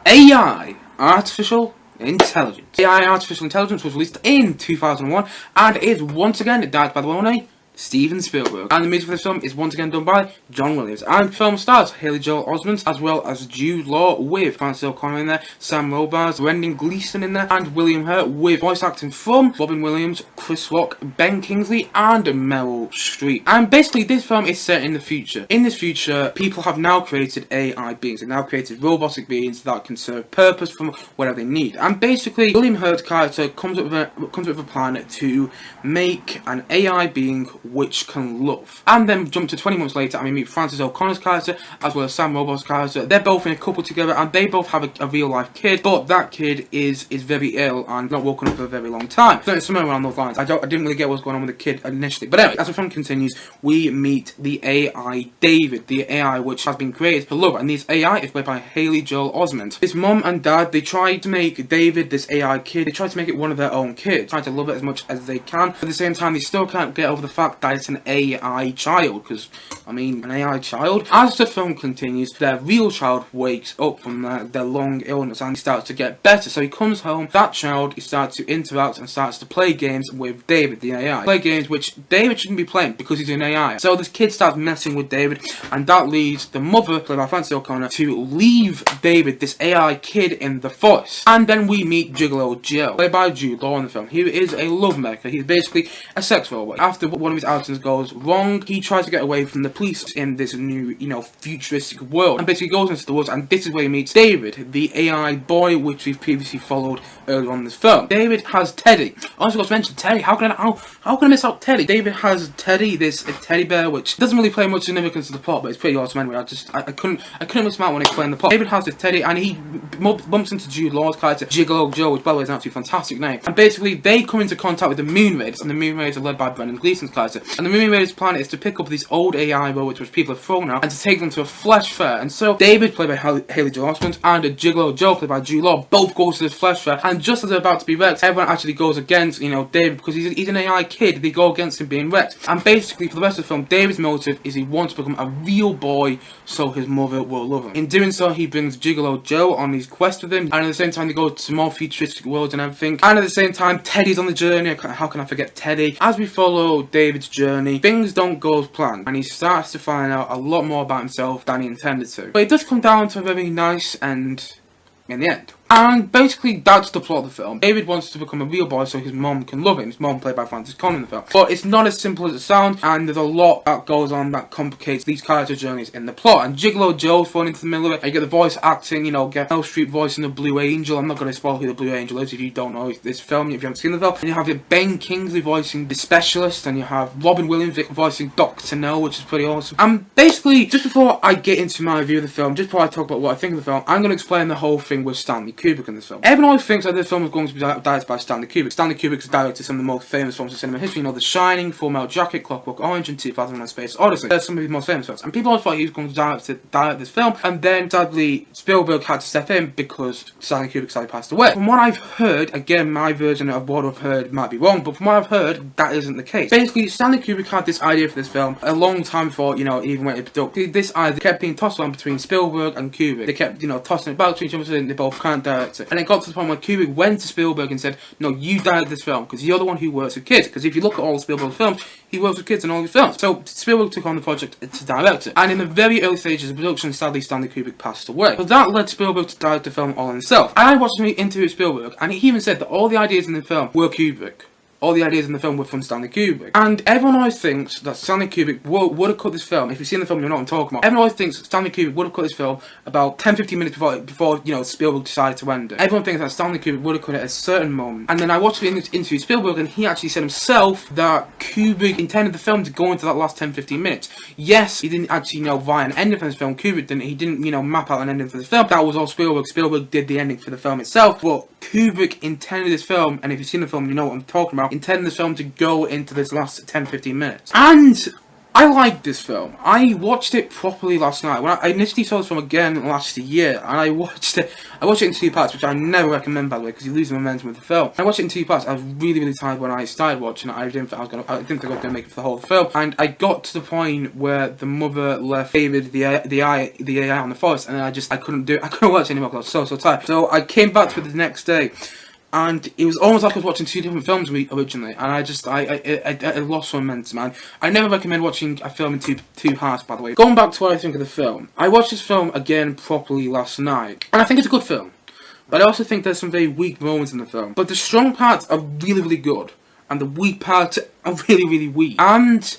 AI, Artificial Intelligence. AI, Artificial Intelligence was released in 2001 and is once again directed by the one and Steven Spielberg. And the music for this film is once again done by John Williams. And the film stars Haley Joel Osment as well as Jude Law with Francis O'Connor in there, Sam Robards, Brendan Gleeson in there, and William Hurt with voice acting from Robin Williams, Chris Rock, Ben Kingsley, and Meryl Streep. And basically this film is set in the future. In this future, people have now created AI beings. They've now created robotic beings that can serve purpose from whatever they need. And basically, William Hurt's character comes up with a plan to make an AI being which can love. And then jump to 20 months later and we meet Francis O'Connor's character as well as Sam Robards' character. They're both in a couple together and they both have a real life kid, but that kid is very ill and not woken up for a very long time. So it's somewhere around those lines. I didn't really get what's going on with the kid initially. But anyway, as the film continues, we meet the AI David, the AI which has been created for love, and this AI is played by Haley Joel Osment. His mum and dad, they tried to make David, this AI kid, they tried to make it one of their own kids, trying to love it as much as they can. But at the same time, they still can't get over the fact that it's an AI child, because, I mean, an AI child. As the film continues, their real child wakes up from their long illness and he starts to get better. So he comes home, that child, he starts to interact and starts to play games with David, the AI. Play games which David shouldn't be playing because he's an AI. So this kid starts messing with David, and that leads the mother, played by Francis O'Connor, to leave David, this AI kid, in the forest. And then we meet Gigolo Joe, played by Jude Law in the film. He is a lovemaker. He's basically a sex robot. After one of his outings goes wrong, he tries to get away from the police in this new, futuristic world, and basically goes into the woods, and this is where he meets David, the AI boy, which we've previously followed earlier on in this film. David has Teddy. I also got to mention Teddy. How can I miss out Teddy? David has Teddy, this teddy bear, which doesn't really play much significance to the plot, but it's pretty awesome anyway. I couldn't miss him out when explaining the plot. David has this Teddy, and he bumps into Jude Law's character, Gigolo Joe, which by the way is an absolutely fantastic name. And basically, they come into contact with the Moon Raiders, and the Moon Raiders are led by Brendan Gleeson's character. And the Moon Raiders' plan is to pick up these old AI robots which people have thrown out and to take them to a flesh fair. And so David, played by Haley Joel Osment, and Gigolo Joe, played by Jude Law, both go to this flesh fair. And just as they're about to be wrecked, everyone actually goes against, David, because he's an AI kid. They go against him being wrecked. And basically, for the rest of the film, David's motive is he wants to become a real boy so his mother will love him. In doing so, he brings Gigolo Joe on his quest with him, and at the same time, they go to more futuristic worlds and everything. And at the same time, Teddy's on the journey. How can I forget Teddy? As we follow David's journey, things don't go as planned, and he starts to find out a lot more about himself than he intended to. But it does come down to a very nice end in the end. And basically, that's the plot of the film. David wants to become a real boy so his mom can love him. His mom, played by Francis O'Connor in the film. But it's not as simple as it sounds, and there's a lot that goes on that complicates these character journeys in the plot. And Gigolo Joe's thrown into the middle of it. You get the voice acting, get Meryl Streep voicing the Blue Angel. I'm not going to spoil who the Blue Angel is if you don't know this film, if you haven't seen the film. And you have Ben Kingsley voicing the specialist, and you have Robin Williams voicing Dr. No, which is pretty awesome. And basically, just before I get into my review of the film, just before I talk about what I think of the film, I'm going to explain the whole thing with Stanley Kubrick in this film. Everyone always thinks that this film is going to be directed by Stanley Kubrick. Stanley Kubrick has directed some of the most famous films in cinema history. The Shining, Full Metal Jacket, Clockwork Orange, and 2001: Space Odyssey. They're some of his most famous films. And people always thought he was going to direct this film. And then, sadly, Spielberg had to step in because Stanley Kubrick sadly passed away. From what I've heard, again, my version of what I've heard might be wrong, but from what I've heard, that isn't the case. Basically, Stanley Kubrick had this idea for this film a long time before, it even went into production. This idea kept being tossed around between Spielberg and Kubrick. They kept, tossing it back to each other, saying they both can't direct it. And it got to the point where Kubrick went to Spielberg and said, no, you direct this film, because you're the one who works with kids. Because if you look at all Spielberg's films, he works with kids in all his films. So Spielberg took on the project to direct it. And in the very early stages of production, sadly, Stanley Kubrick passed away. So that led Spielberg to direct the film all himself. And I watched an interview with Spielberg, and he even said that all the ideas in the film were Kubrick. All the ideas in the film were from Stanley Kubrick. And everyone always thinks that Stanley Kubrick would have cut this film. If you've seen the film, you know what I'm talking about. Everyone always thinks that Stanley Kubrick would have cut this film about 10-15 minutes before Spielberg decided to end it. Everyone thinks that Stanley Kubrick would have cut it at a certain moment. And then I watched the interview with Spielberg, and he actually said himself that Kubrick intended the film to go into that last 10-15 minutes. Yes, he didn't actually, write an ending for this film. Kubrick didn't. He didn't, map out an ending for this film. That was all Spielberg. Spielberg did the ending for the film itself. But Kubrick intended this film, and if you've seen the film, you know what I'm talking about, intended this film to go into this last 10-15 minutes. And I liked this film. I watched it properly last night. When I initially saw this film again last year, and I watched it in 2 parts, which I never recommend, by the way, because you lose the momentum of the film. I watched it in 2 parts. I was really, really tired when I started watching it. I didn't think I was going to make it for the whole film. And I got to the point where the mother left David the AI on the forest, and then I couldn't watch it anymore because I was so tired. So I came back to it the next day. And it was almost like I was watching 2 different films originally, and I lost momentum, man. I never recommend watching a film in two parts, by the way. Going back to what I think of the film, I watched this film again properly last night, and I think it's a good film. But I also think there's some very weak moments in the film. But the strong parts are really, really good, and the weak parts are really, really weak. And,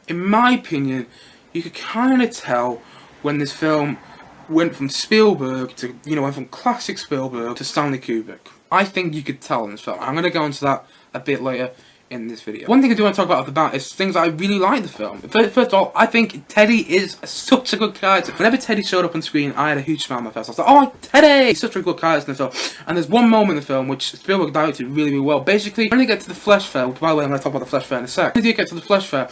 in my opinion, you could kind of tell when this film went from Spielberg to, went from classic Spielberg to Stanley Kubrick. I think you could tell in this film. I'm going to go into that a bit later in this video. One thing I do want to talk about off the bat is things that I really like the film. First of all, I think Teddy is such a good character. Whenever Teddy showed up on screen, I had a huge smile on my face. I was like, oh, Teddy! He's such a good character in the film. And there's one moment in the film which Spielberg directed really, really well. Basically, when they get to the flesh fair, by the way, I'm going to talk about the flesh fair in a sec. When they get to the flesh fair,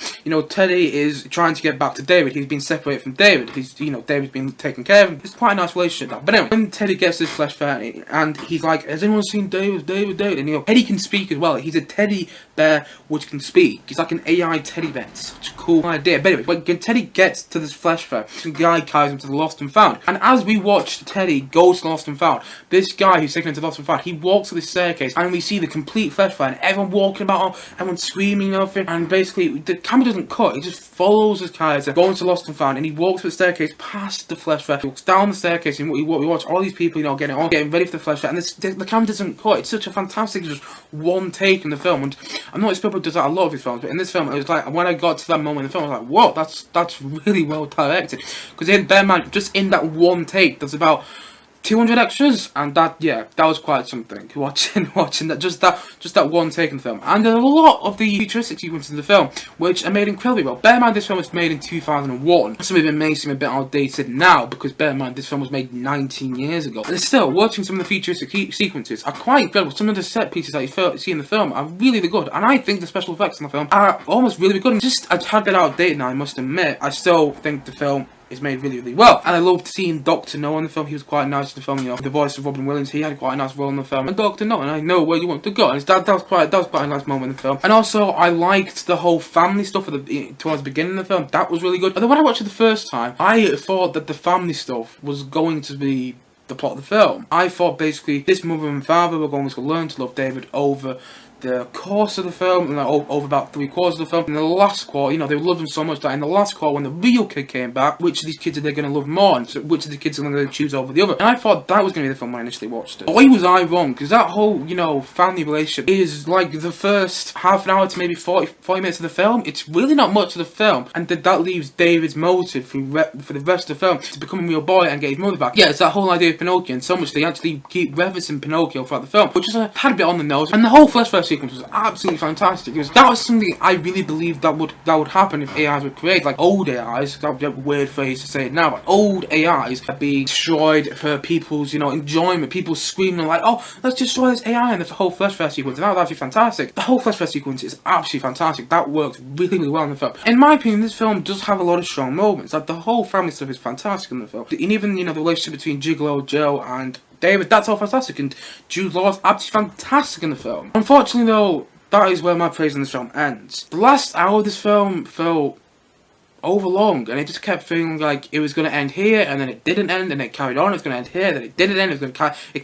Teddy is trying to get back to David. He's been separated from David. David's been taken care of him. It's quite a nice relationship now. But anyway, when Teddy gets to this flesh fair, and he's like, has anyone seen David? And Teddy can speak as well. He's a teddy bear which can speak. He's like an AI teddy bear. It's such a cool idea. But anyway, when Teddy gets to this flesh fair, some guy carries him to the Lost and Found. And as we watch Teddy go to the Lost and Found, this guy who's taken him to the Lost and Found, he walks to the staircase, and we see the complete flesh fair, and everyone walking about, everyone screaming and everything. And basically, the camera doesn't cut. It just follows his character going to Lost and Found, and he walks to the staircase past the flesh fair. He walks down the staircase, and we watch all these people, getting ready for the flesh fair. And the camera doesn't cut. It's such a fantastic, just one take in the film. And I know Spielberg does that a lot of his films, but in this film, it was like, when I got to that moment in the film, I was like, whoa, that's really well directed. Because bear in mind, just in that one take, there's about 200 extras, and that was quite something. Watching that, just that one take in the film. And there's a lot of the futuristic sequences in the film, which are made incredibly well. Bear in mind, this film was made in 2001. Some of it may seem a bit outdated now, because bear in mind, this film was made 19 years ago. But still, watching some of the futuristic sequences are quite incredible. Some of the set pieces that you see in the film are really, really good. And I think the special effects in the film are almost really, really good. And just a tad bit outdated now, I must admit. I still think the film is made really, really well. And I loved seeing Dr. No in the film. He was quite nice in the film, the voice of Robin Williams, he had quite a nice role in the film. And Dr. No, and I know where you want to go. And that was quite a nice moment in the film. And also, I liked the whole family stuff towards the beginning of the film. That was really good. Although when I watched it the first time, I thought that the family stuff was going to be the plot of the film. I thought basically this mother and father were going to learn to love David over the course of the film, and over about 3/4 of the film. In the last quarter, they loved him so much that in the last quarter, when the real kid came back, which of these kids are they going to love more, and so which of the kids are going to choose over the other? And I thought that was going to be the film when I initially watched it. Why was I wrong? Because that whole, family relationship is like the first half an hour to maybe 40 minutes of the film. It's really not much of the film, and that leaves David's motive for the rest of the film to become a real boy and get his mother back. Yeah, it's that whole idea of Pinocchio, and so much they actually keep referencing Pinocchio throughout the film, which is a tad bit on the nose. And the whole flashback sequence was absolutely fantastic. That was something I really believed that would happen if AIs were created. Like old AIs, that would be a weird phrase to say it now, but old AIs have been destroyed for people's, enjoyment. People screaming like, oh, let's destroy this AI, and the whole flashback sequence. And that was actually fantastic. The whole flashback sequence is absolutely fantastic. That worked really, really well in the film. In my opinion, this film does have a lot of strong moments. Like the whole family stuff is fantastic in the film. And even, the relationship between Gigolo Joe and David, that's all fantastic, and Jude Law is absolutely fantastic in the film. Unfortunately though, that is where my praise on this film ends. The last hour of this film felt overlong, and it just kept feeling like it was going to end here, and then it didn't end, and it carried on. It's going to end here, then it didn't end. It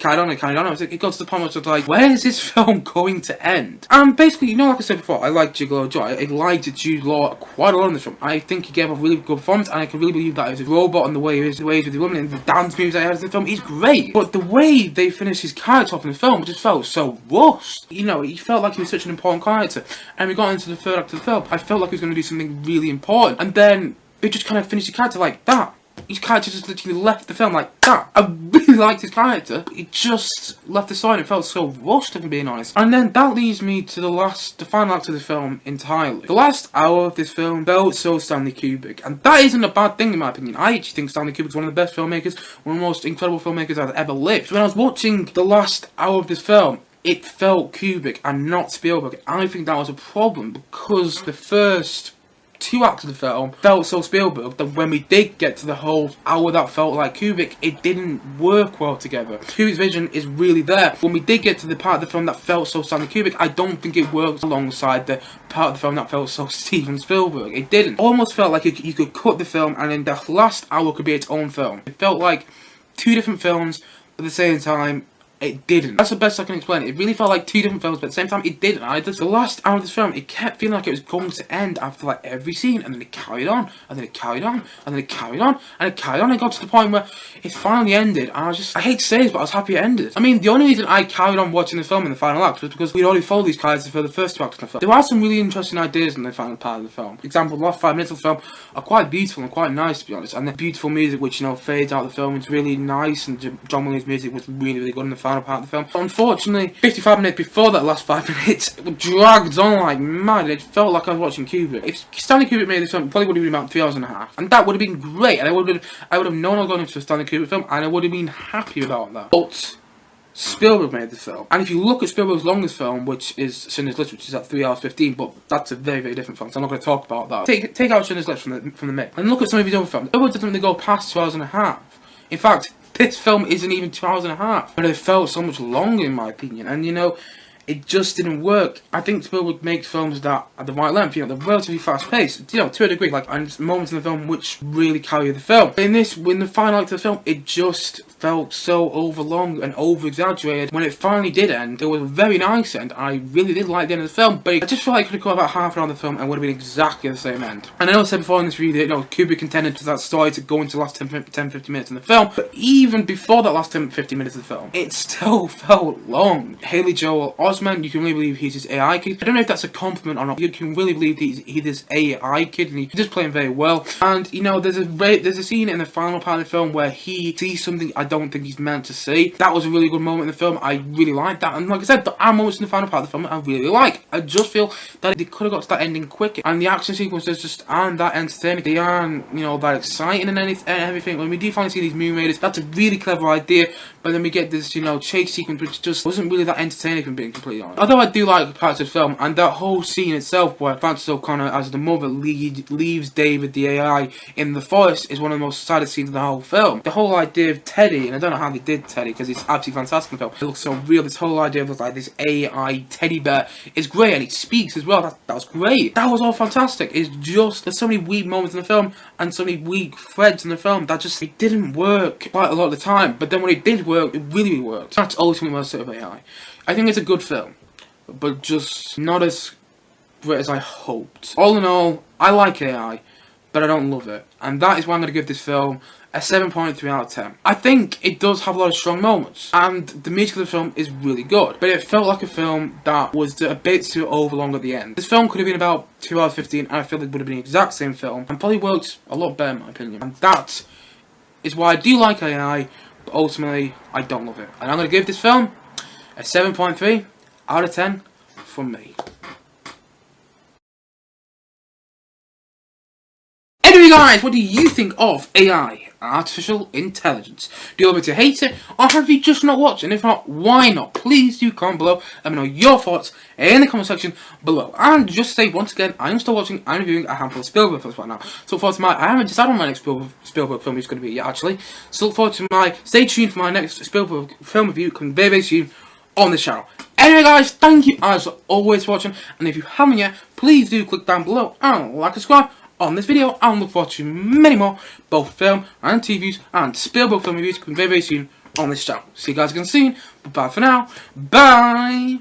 carried on and carried on. It got to the point where it's like, where is this film going to end? And basically, like I said before, I liked Gigolo Joe. I liked Jude Law quite a lot in this film. I think he gave a really good performance, and I can really believe that as a robot and the way he is with the woman and the dance moves that he has in the film, he's great. But the way they finished his character off in the film just felt so rushed. He felt like he was such an important character. And we got into the third act of the film, I felt like he was going to do something really important. And then it just kind of finished his character like that. His character just literally left the film like that. I really liked his character. It just left the side and it felt so rushed, if I'm being honest. And then that leads me to the final act of the film entirely. The last hour of this film felt so Stanley Kubrick. And that isn't a bad thing in my opinion. I actually think Stanley Kubrick's one of the best filmmakers, one of the most incredible filmmakers I've ever lived. So when I was watching the last hour of this film, it felt Kubrick and not Spielberg. I think that was a problem because the first 2 acts of the film felt so Spielberg that when we did get to the whole hour that felt like Kubrick, it didn't work well together. Kubrick's vision is really there. When we did get to the part of the film that felt so Stanley Kubrick, I don't think it works alongside the part of the film that felt so Steven Spielberg. It didn't. It almost felt like you could cut the film and then the last hour could be its own film. It felt like 2 different films at the same time. It didn't. That's the best I can explain it. It really felt like 2 different films, but at the same time, it didn't. The last hour of this film, it kept feeling like it was going to end after like every scene, and then it carried on, and then it carried on, and then it carried on, and it carried on. It got to the point where it finally ended, and I hate to say this, but I was happy it ended. I mean, the only reason I carried on watching the film in the final act was because we'd already followed these characters for the first 2 acts of the film. There are some really interesting ideas in the final part of the film. For example, the last 5 minutes of the film are quite beautiful and quite nice, to be honest, and the beautiful music, which, you know, fades out of the film, it's really nice, and John Williams' music was really, really good in the final part of the film. Unfortunately, 55 minutes before that last 5 minutes, it dragged on like mad. It felt like I was watching Kubrick. If Stanley Kubrick made this film, it probably would have been about 3 hours and a half. And that would have been great. And I would have known I was going into a Stanley Kubrick film, and I would have been happy about that. But Spielberg made this film. And if you look at Spielberg's longest film, which is Schindler's List, which is at 3 hours 15, but that's a very, very different film, so I'm not going to talk about that. Take out Schindler's List from the mix, and look at some of his other films. Spielberg doesn't really go past 2 hours and a half. In fact, this film isn't even 2 hours and a half, but it felt so much longer in my opinion, and you know, it just didn't work. I think Spielberg makes films that are the right length, you know, they're relatively fast paced, you know, to a degree, like, and moments in the film which really carry the film. But in the final act of the film, it just felt so overlong and over exaggerated. When it finally did end, it was a very nice end. I really did like the end of the film, but I just felt like it could have got about half an hour of the film and would have been exactly the same end. And I know I said before in this video, you know, Kubrick intended for that story to go into the last 10-15 minutes in the film, but even before that last 10-15 minutes of the film, it still felt long. Haley Joel Osment, you can really believe he's his AI kid. I don't know if that's a compliment or not. You can really believe he's this AI kid, and he's just playing very well. And you know, there's a scene in the final part of the film where he sees something I don't think he's meant to see. That was a really good moment in the film. I really liked that. And like I said, there are moments in the final part of the film that I really like. I just feel that they could have got to that ending quicker. And the action sequences just aren't that entertaining. They aren't, you know, that exciting and everything. When we do finally see these Moon Raiders, that's a really clever idea. But then we get this, you know, chase sequence which just wasn't really that entertaining, if I'm being completely honest. Although I do like parts of the film, and that whole scene itself where Frances O'Connor as the mother leaves David the AI in the forest is one of the most saddest scenes in the whole film. The whole idea of Teddy, and I don't know how they did Teddy because it's absolutely fantastic in the film. It looks so real. This whole idea of like this AI teddy bear is great, and it speaks as well. That was great. That was all fantastic. It's just there's so many weak moments in the film and so many weak threads in the film that just it didn't work quite a lot of the time. But then when it did work, it really worked. That's ultimately my sort of AI. I think it's a good film, but just not as great as I hoped. All in all, I like AI, but I don't love it. And that is why I'm going to give this film a 7.3 out of 10. I think it does have a lot of strong moments, and the music of the film is really good, but it felt like a film that was a bit too overlong at the end. This film could have been about 2 hours 15, and I feel it would have been the exact same film, and probably worked a lot better in my opinion. And that is why I do like AI, but ultimately, I don't love it. And I'm going to give this film a 7.3 out of 10 from me. Anyway guys, what do you think of AI, artificial intelligence? Do you want me to hate it, or have you just not watched it? And if not, why not? Please do comment below, let me know your thoughts in the comment section below. And just to say once again, I am still watching and reviewing a handful of Spielberg films right now. So look forward to I haven't decided on my next Spielberg film is going to be yet actually. So look forward to stay tuned for my next Spielberg film review coming very, very soon on this channel. Anyway guys, thank you as always for watching, and if you haven't yet, please do click down below and like and subscribe on this video, and look forward to many more, both film and TV reviews and Spielberg film reviews coming very, very soon on this channel. See you guys again soon, but bye for now, bye!